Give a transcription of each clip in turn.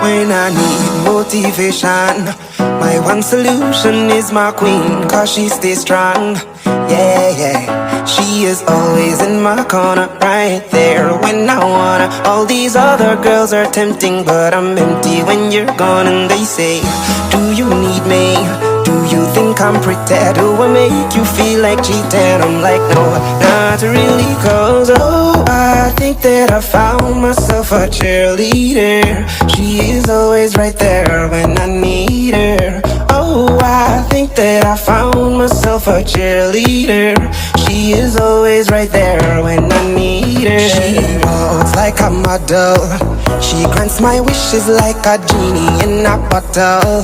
When I need motivation, my one solution is my queen, cause she stays strong. Yeah, yeah, she is always in my corner, right there when I wanna. All these other girls are tempting, but I'm empty when you're gone. And they say, do you need me? Do you think I'm pretty? Do I make you feel like cheating? I'm like, no, not really, cause I think that I found myself a cheerleader. She is always right there when I need her. Oh, I think that I found myself a cheerleader. She is always right there when I need her. She walks like a model. She grants my wishes like a genie in a bottle.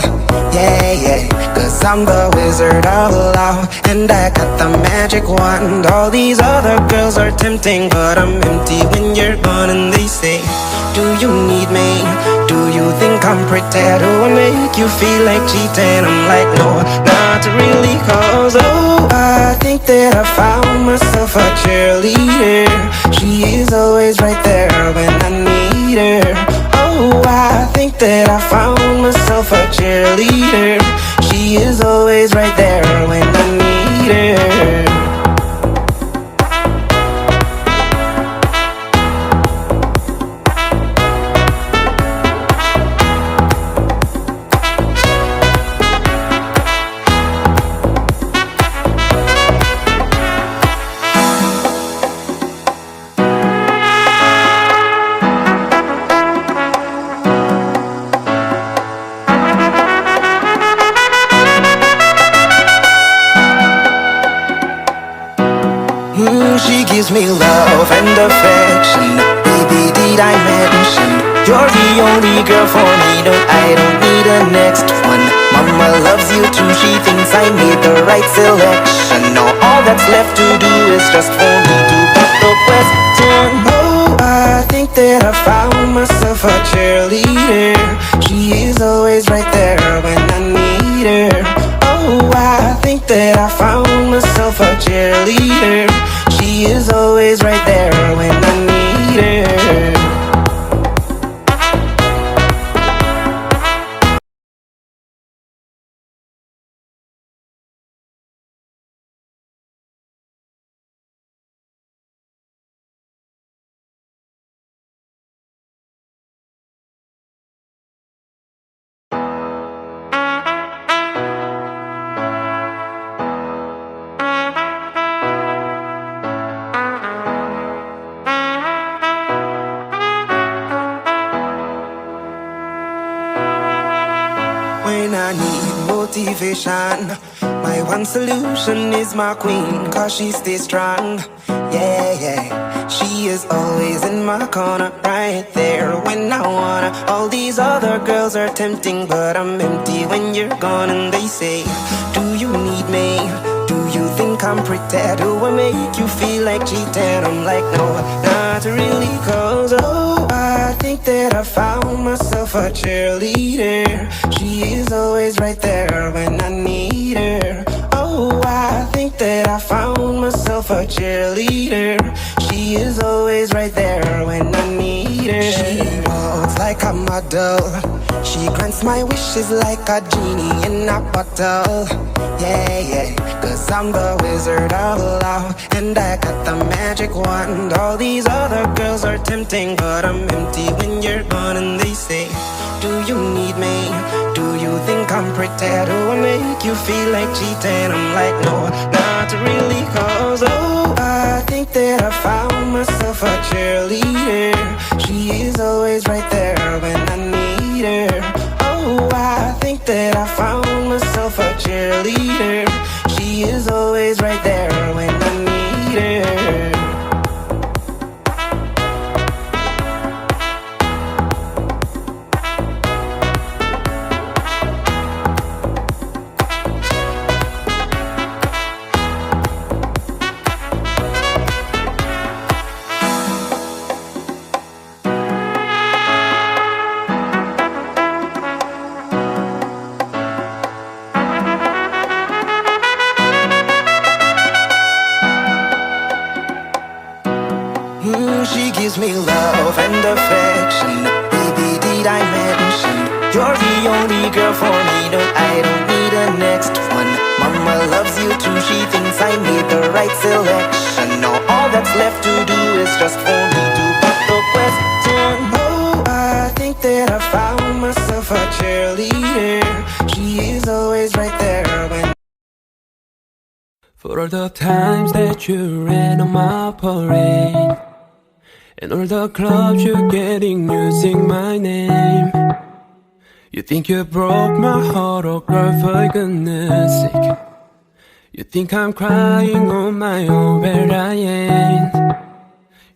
Yeah, yeah, cause I'm the wizard of love, and I got the magic wand. All these other girls are tempting, but I'm empty when you're gone. And they say, do you need me? Do you think I'm pretty? Do I make you feel like cheating? I'm like, no, not really, cause I think that I found myself a cheerleader. She is always right there when I need her. Oh, I think that I found myself a cheerleader. She is always right there when I need her. She gives me love and affection. Baby, did I mention you're the only girl for me? No, I don't need a next one. Mama loves you too. She thinks I made the right selection. Now all that's left to do is just for me to pop the question. Oh, I think that I found myself a cheerleader. She is always right there when I need her. Oh, I think that I found myself a cheerleader. She is always right there when I need her. When I need motivation, my one solution is my queen, cause she stays strong. Yeah, yeah, she is always in my corner, right there when I wanna. All these other girls are tempting, but I'm empty when you're gone. And they say, do you need me? Do you think I'm pretty? Do I make you feel like cheating? I'm like, no, not really, cause I think that I found myself a cheerleader. She is always right there when I need her. Oh, I think that I found myself a cheerleader. She is always right there when I need her. She walks like a model. She grants my wishes like a genie in a bottle. Yeah, yeah, cause I'm the wizard of love, and I got the magic wand. All these other girls are tempting, but I'm empty when you're gone. And they say, do you need me? Do you think I'm pretty? Do I make you feel like cheating? I'm like, no, not really, cause I think that I found myself a cheerleader. She is always right there when I need her. Oh, I think that I found myself a cheerleader. She is always right there when I need her. only girl for me. No, I don't need a next one. Mama loves you too, she thinks I made the right selection. Now all that's left to do is just for me to put the question. Oh, I think that I found myself a cheerleader. She is always right there when. For all the times that you ran on my parade, and all the clubs you're getting using my name. You think you broke my heart, oh girl, for goodness sake. You think I'm crying on my own, but I ain't.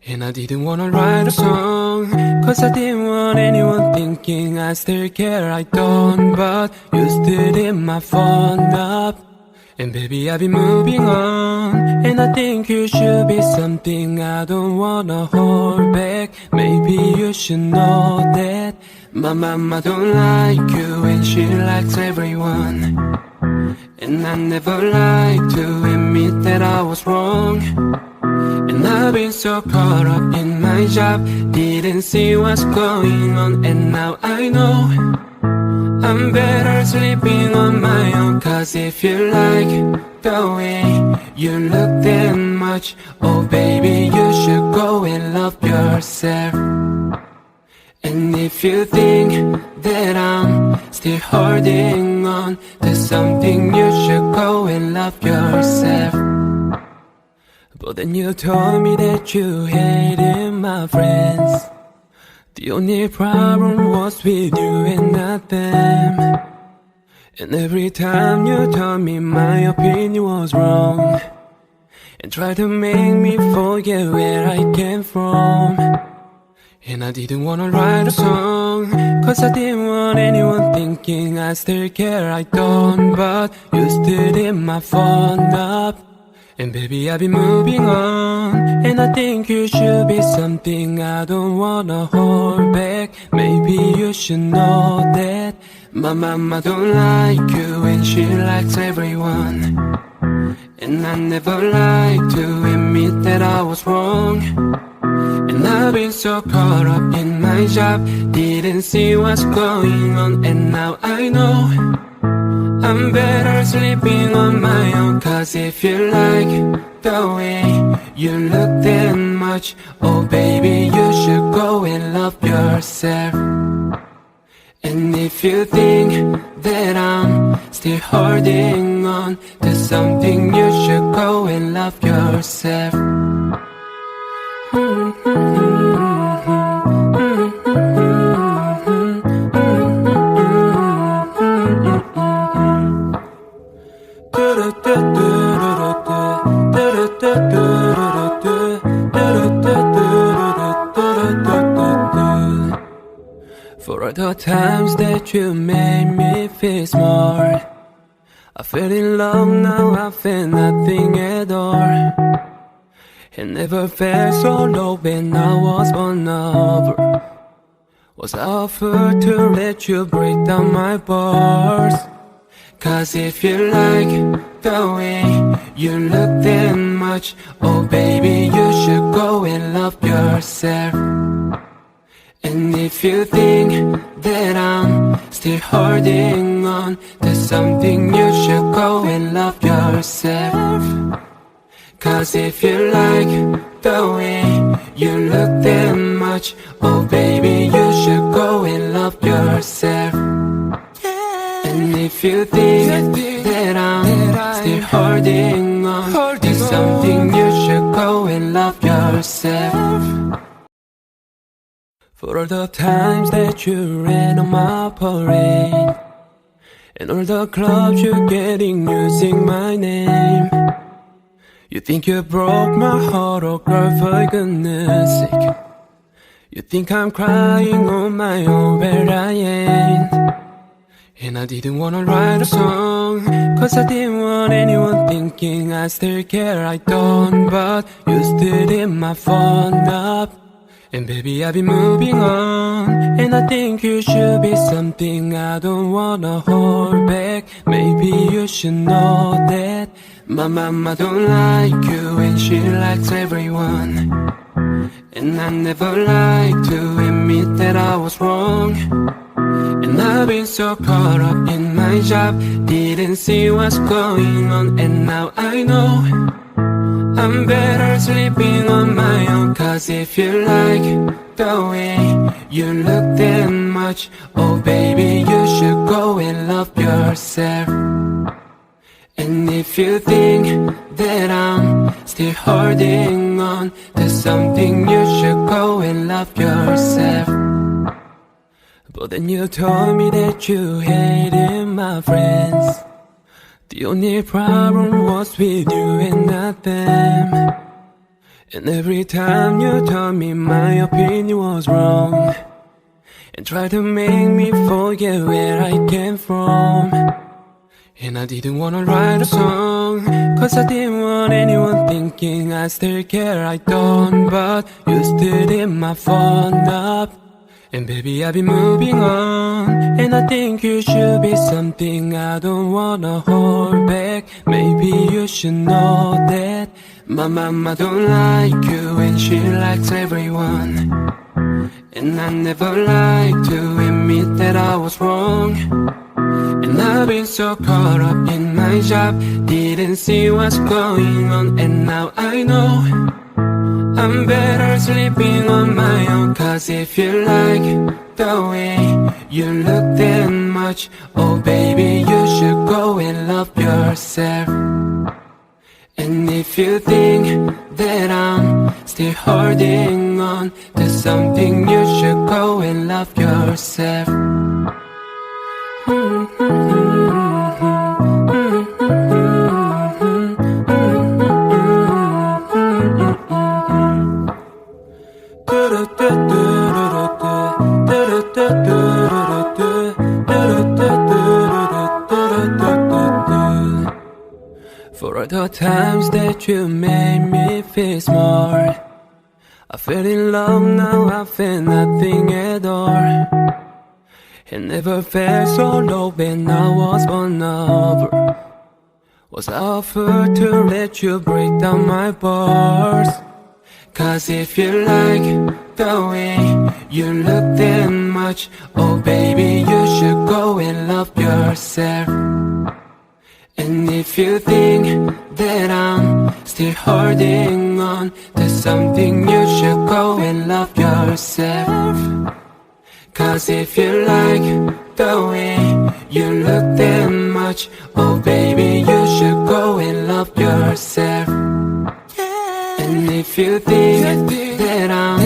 And I didn't wanna write a song, cause I didn't want anyone thinking I still care, I don't. But you stood in my phone up, and baby I've been moving on. And I think you should be something I don't wanna hold back. Maybe you should know that my mama don't like you and she likes everyone. And I never like to admit that I was wrong. And I've been so caught up in my job, didn't see what's going on. And now I know I'm better sleeping on my own. Cause if you like the way you look that much, oh baby, you should go and love yourself. And if you think that I'm still holding on to something, you should go and love yourself. But then you told me that you hated my friends. The only problem was with you and not them. And every time you told me my opinion was wrong, and tried to make me forget where I came from. And I didn't wanna write a song, cause I didn't want anyone thinking I still care, I don't. But you stood in my phone up, and baby I've been moving on. And I think you should be something I don't wanna hold back. Maybe you should know that my mama don't like you and she likes everyone. And I never like to admit that I was wrong. And I've been so caught up in my job, didn't see what's going on. And now I know I'm better sleeping on my own. Cause if you like the way you look that much, oh baby, you should go and love yourself. And if you think that I'm still holding on to something, you should go and love yourself. For all the times that you made me feel small, I fell in love, now I feel nothing at all. And never felt so low when I was vulnerable. Was I offered to let you break down my bars? Cause if you like the way you look that much, oh baby, you should go and love yourself. And if you think that I'm still holding on to something, you should go and love yourself. Cause if you like the way you look that much, oh baby, you should go and love yourself. And if you think that I'm still holding on to something, you should go and love yourself. For all the times that you ran on my parade, and all the clubs you're getting using my name. You think you broke my heart, oh girl, for goodness sake. You think I'm crying on my own, but I ain't. And I didn't wanna write a song, cause I didn't want anyone thinking I still care, I don't. But you stood in my phone up, and baby I've been moving on. And I think you should be something I don't wanna hold back. Maybe you should know that my mama don't like you and she likes everyone. And I never like to admit that I was wrong. And I've been so caught up in my job, didn't see what's going on, and now I know I'm better sleeping on my own. Cause if you like the way you look that much, oh baby, you should go and love yourself. And if you think that I'm still holding on to something, you should go and love yourself. But then you told me that you hated my friends. The only problem was with you and not them. And every time you told me my opinion was wrong, and tried to make me forget where I came from. And I didn't wanna write a song, cause I didn't want anyone thinking I still care. I don't, but you still hit my phone up. And baby, I've been moving on, and I think you should be something I don't wanna hold back. Maybe you should know that my mama don't like you and she likes everyone. And I never like to admit that I was wrong. And I've been so caught up in my job, didn't see what's going on, and now I know I'm better sleeping on my own. Cause if you like the way you look that much, oh baby, you should go and love yourself. And if you think that I'm still holding on to something, you should go and love yourself. For all the times that you made me feel smart, I fell in love, now I feel nothing at all. And never felt so low when I was vulnerable. Was offered to let you break down my bars. Cause if you like the way you look that much, oh baby, you should go and love yourself. And if you think that I'm still holding on to something, you should go and love yourself. Cause if you like the way you look that much, oh baby, you should go and love yourself. And if you think that I'm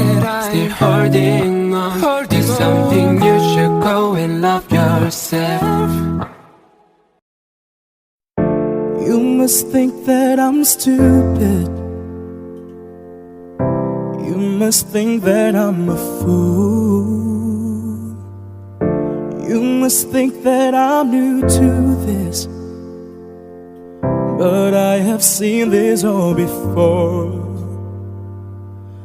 still holding on to something, you should go and love yourself. You must think that I'm stupid. You must think that I'm a fool. You must think that I'm new to this, but I have seen this all before.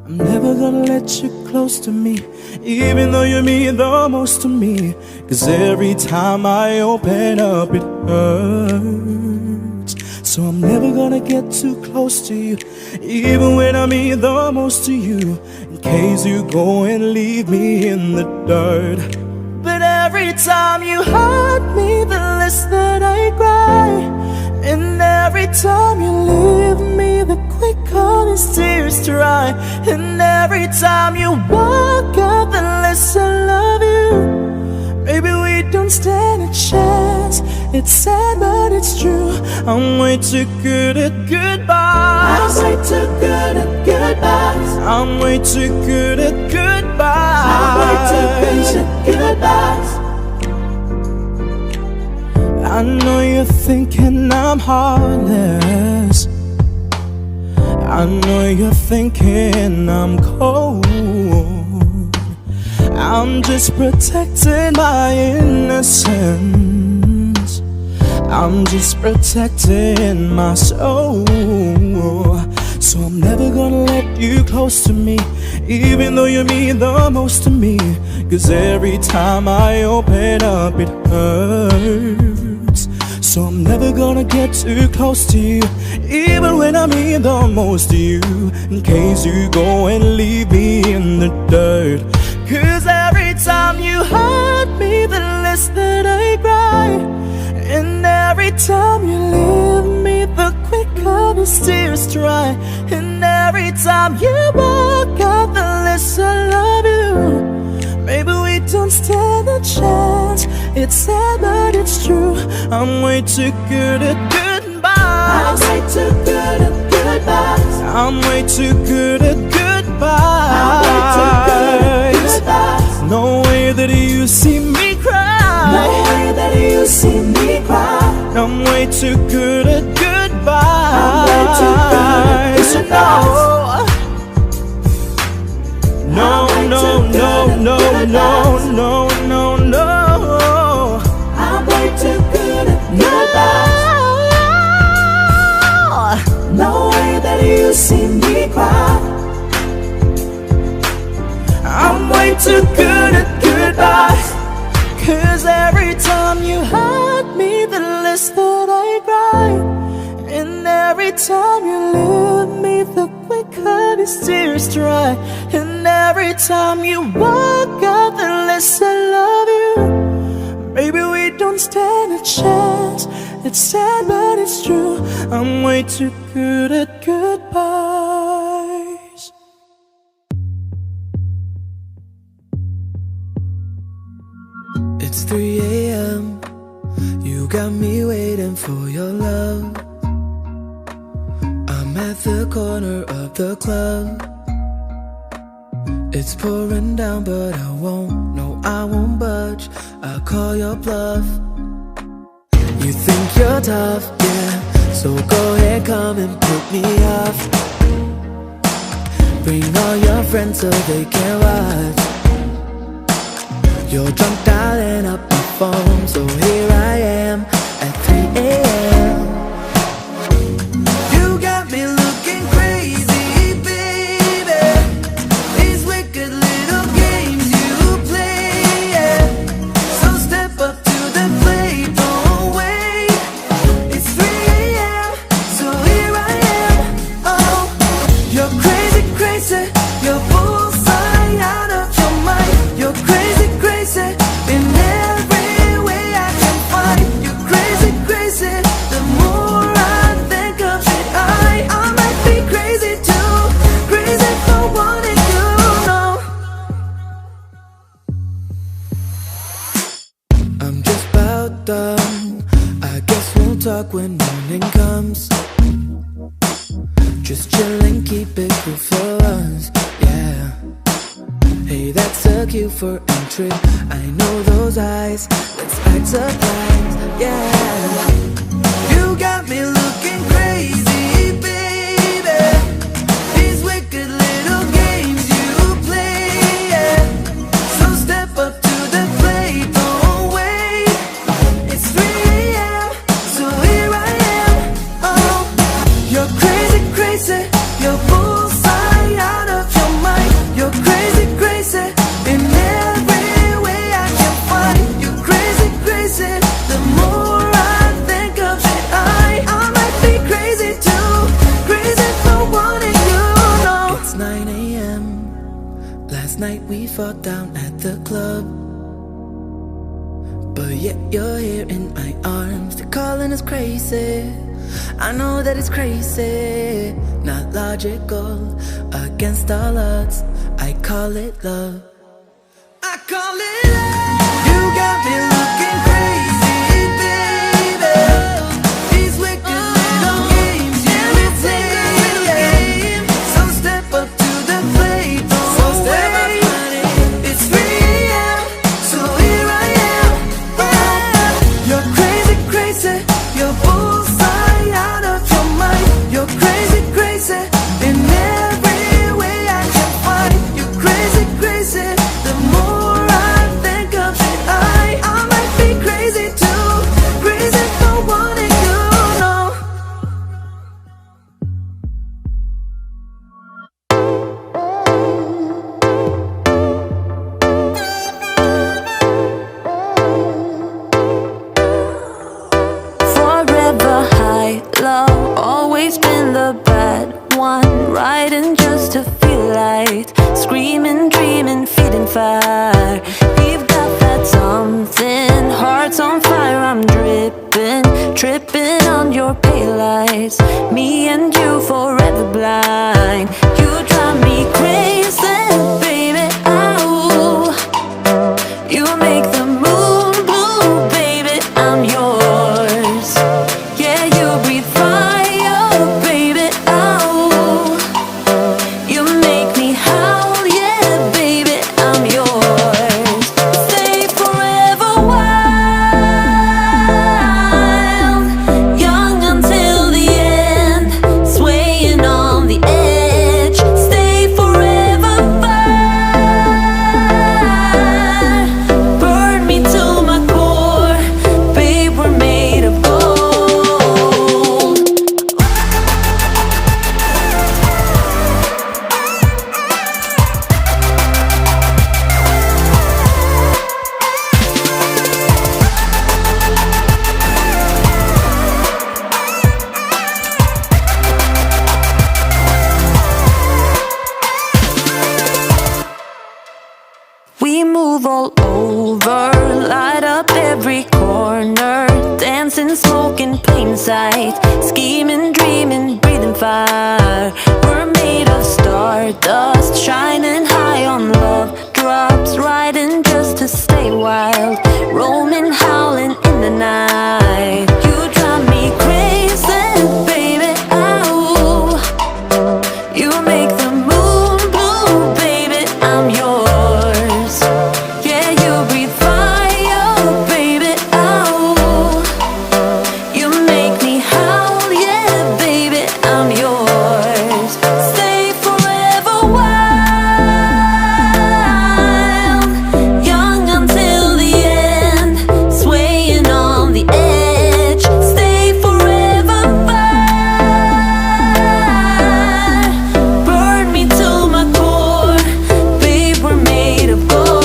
I'm never gonna let you close to me, even though you mean the most to me. Cause every time I open up it hurts. So I'm never gonna get too close to you, even when I mean the most to you, in case you go and leave me in the dirt. But every time you hurt me, the less that I cry. And every time you leave me, the quicker these tears dry. And every time you walk out, the less I love you. Maybe we don't stand a chance. It's sad but it's true. I'm way too good at goodbyes. I'm way too good at goodbyes. I'm way too good at goodbyes. I'm way too good at goodbyes. I know you're thinking I'm heartless. I know you're thinking I'm cold. I'm just protecting my innocence. I'm just protecting my soul. So I'm never gonna let you close to me, even though you mean the most to me. Cause every time I open up it hurts. So I'm never gonna get too close to you, even when I mean the most to you, in case you go and leave me in the dirt. Cause every time you hurt me, the that I cry. And every time you leave me, the quicker the tears dry. And every time you walk out, the less I love you. Maybe we don't stand a chance. It's sad but it's true. I'm way too good at goodbyes. I'm way too good at goodbyes. I'm way too good at goodbyes. I'm way too good at goodbyes. No way that you see me cry. No way that you see me cry. I'm way too good at goodbyes. I'm way too good at goodbyes. No, no, no, no, no, no, no, no. I'm way too good at goodbyes. No way that you see me cry. I'm way too good at goodbyes. 'Cause every time you hurt me, the less that I cry. And every time you leave me, the quicker these tears dry. And every time you walk out, the less I love you. Maybe we don't stand a chance. It's sad but it's true. I'm way too good at goodbyes. It's 3 a.m. You got me waiting for your love. I'm at the corner of the club. It's pouring down but I won't, no I won't budge. I'll call your bluff. You think you're tough, yeah, so go ahead, come and put me off. Bring all your friends so they can watch. You're drunk dialing up my phone, so here I am at 3 a.m. You got me looking crazy, baby. These wicked little games you play, yeah. So step up to the plate, don't wait. It's 3 a.m., so here I am. Oh, you're crazy, crazy. You're bullseye out of your mind. You're crazy, crazy. In every way I can find. You're crazy, crazy. The more I think of it, I might be crazy too. Crazy for wanting you, no. I'm just about done. I guess we'll talk when morning comes. Just chillin', keep it cool for us, yeah. Hey, that's a cue for entry. I know those eyes. Let's act surprised, yeah. You got me looking crazy, baby. These wicked little games you play, yeah. So step up to the plate, don't wait. It's 3 a.m., so here I am. Oh, you're crazy, crazy. You're bullseye out of your mind. You're crazy, crazy. In every way I can find. You're crazy, crazy. The more I think of it, I might be crazy too. Crazy for wanting you, no. It's 9 a.m. Last night we fought down at the club, but yet you're here in my arms. They're calling us crazy. I know that it's crazy, not logical, against all odds. I call it love. I call it love. You got me looking crazy, baby. These wicked little games you play. So step up to the plate, don't wait. It's 3 a.m., so here I am. You're crazy, crazy. You're bullseye out of your mind. You're crazy, crazy. In every way I can find. You're crazy, crazy. The more I think of it, I might be crazy too. Crazy for wanting you, no. Forever high, low, always been the bad one. Riding just to feel light, screaming, dreaming, feeding fire. We've got that something hard. around your pale lights. Me and you forever blind. You drive me crazy, baby. Oh, you make the moon blue, baby. I'm yours. Yeah, you breathe fire, baby. Oh, you make me howl, yeah, baby. I'm yours. Stay forever wild, young until the end, swaying on the edge. Stay forever fire, burn me to my core, babe. We're made of gold. We move all over, light up every corner, dancing, smoking, plain sight, scheming, dreaming, breathing fire. We're made of stardust, shining high on love drops, riding just to stay wild, roaming, howling in the night. You drive me crazy, baby. Oh, you make the moon blue, baby. I'm yours. Yeah, you breathe fire, baby. Oh, you make me howl, yeah, baby. I'm yours. Stay forever wild, young until the end, swaying on the edge. Stay forever fire, burn me to my core, babe. We're made of gold.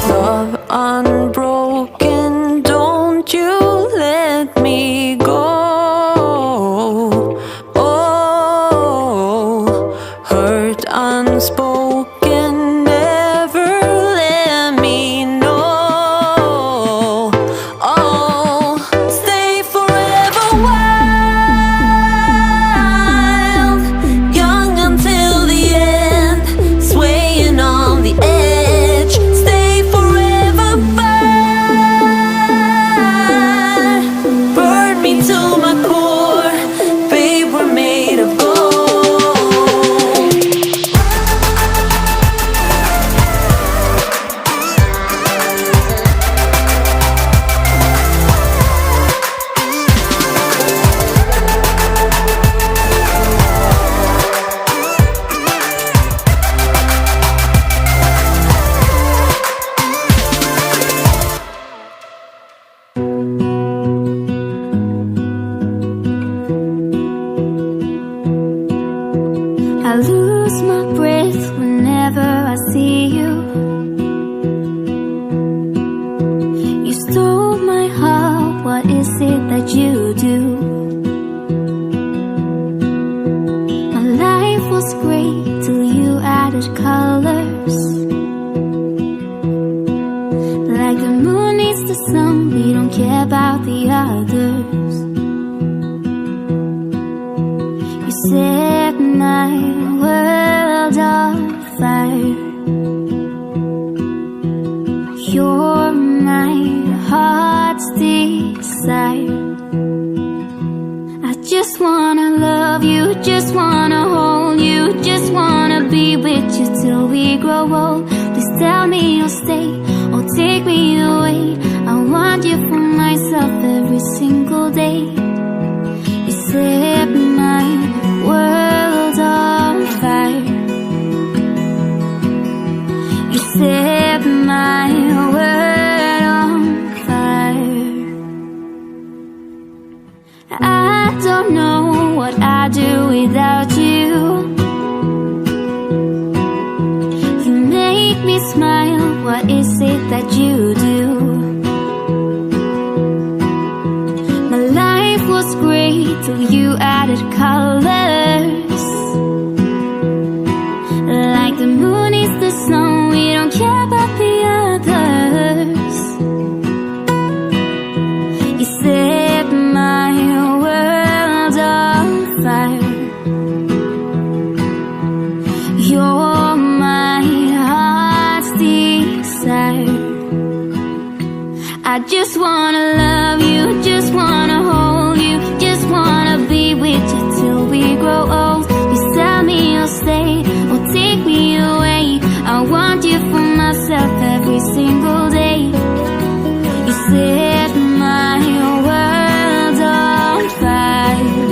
Love unbroken, don't you let me go. Oh, hurt unspoken, never let me know. Oh, stay forever wild, young until the end, swaying on the edge. Stay forever fire, burn me to my core, babe. We're made of gold. I lose my breath whenever I see you. You stole my heart, what is it that you do? My life was great till you added colors. Like the moon needs the sun, we don't care about the others. You set my world on fire. You're my heart's desire. I just wanna love you, just wanna hold you, just wanna be with you till we grow old. What is it that you do? My life was great till you added colors. Like the moon is the sun, we don't care about the others. You set my world on fire. You're my heart's desire. I just wanna love you, just wanna hold you, just wanna be with you till we grow old. You tell me you'll stay or take me away. I want you for myself every single day. You set my world on fire.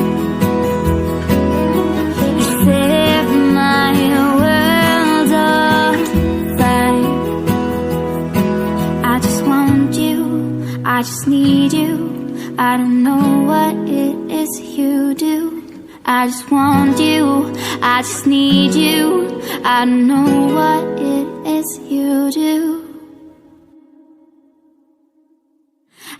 You set my world on fire. I just want you, I just need you. I don't know what it is you do. I just want you, I just need you. I don't know what it is you do.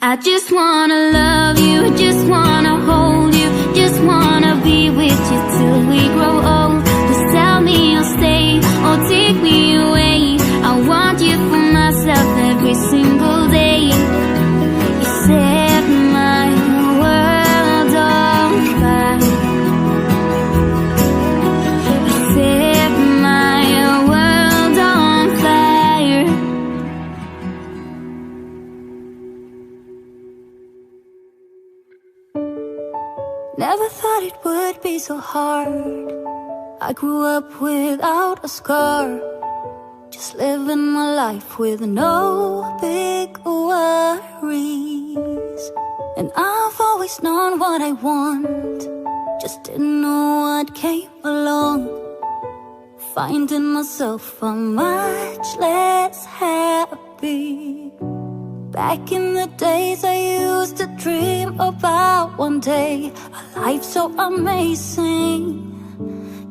I just wanna love you, just wanna hold you, just wanna be with you till we grow old. Just tell me you'll stay or take me away. I want you for myself every single day. You set my world on fire. You set my world on fire. Never thought it would be so hard. I grew up without a scar, just living my life with no big worries. And I've always known what I want, just didn't know what came along. Finding myself much less happy. Back in the days I used to dream about one day a life so amazing,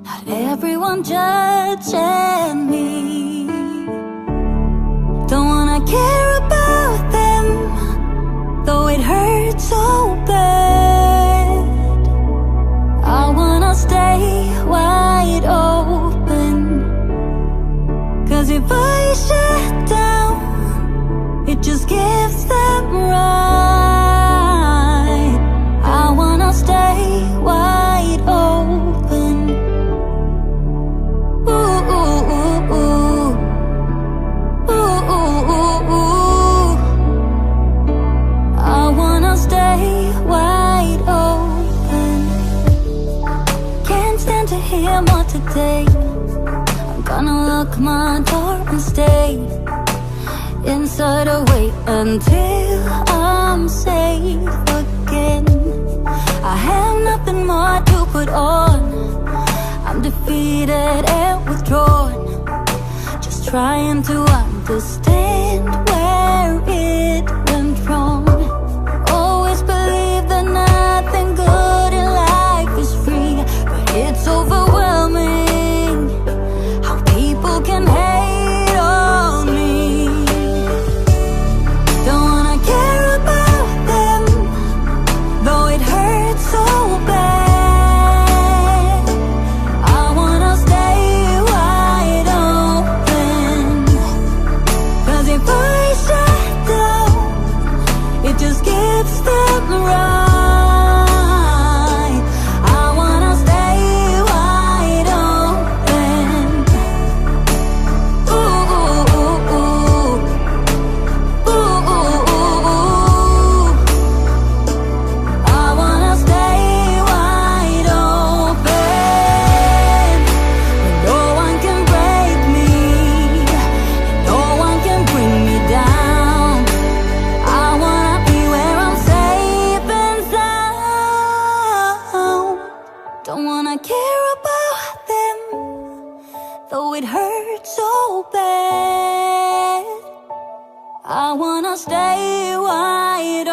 not everyone judging me. Don't wanna care about them, though it hurts so bad. I wanna stay wide open, 'cause if I shut down, it just gives them right. I wanna stay wide open. Ooh, ooh, ooh, ooh. Ooh, ooh, ooh, ooh. I wanna stay wide open. Can't stand to hear more today. I'm gonna lock my door and stay inside or wait until I'm safe again. I have nothing more to put on. I'm defeated and withdrawn, just trying to understand where it went wrong. Always believe that nothing good in life is free, but it's overwhelming how people can hate on me. Don't wanna care about them, though it hurts so bad. I wanna stay wide open, 'cause if I shut down, it just gives them right. I wanna stay wide open. Ooh, ooh, ooh, ooh. Ooh, ooh, ooh, ooh. I wanna stay wide open. No one can break me, no one can bring me down. I wanna be where I'm safe and sound. Don't wanna care about them, though it hurts so bad. I wanna stay wide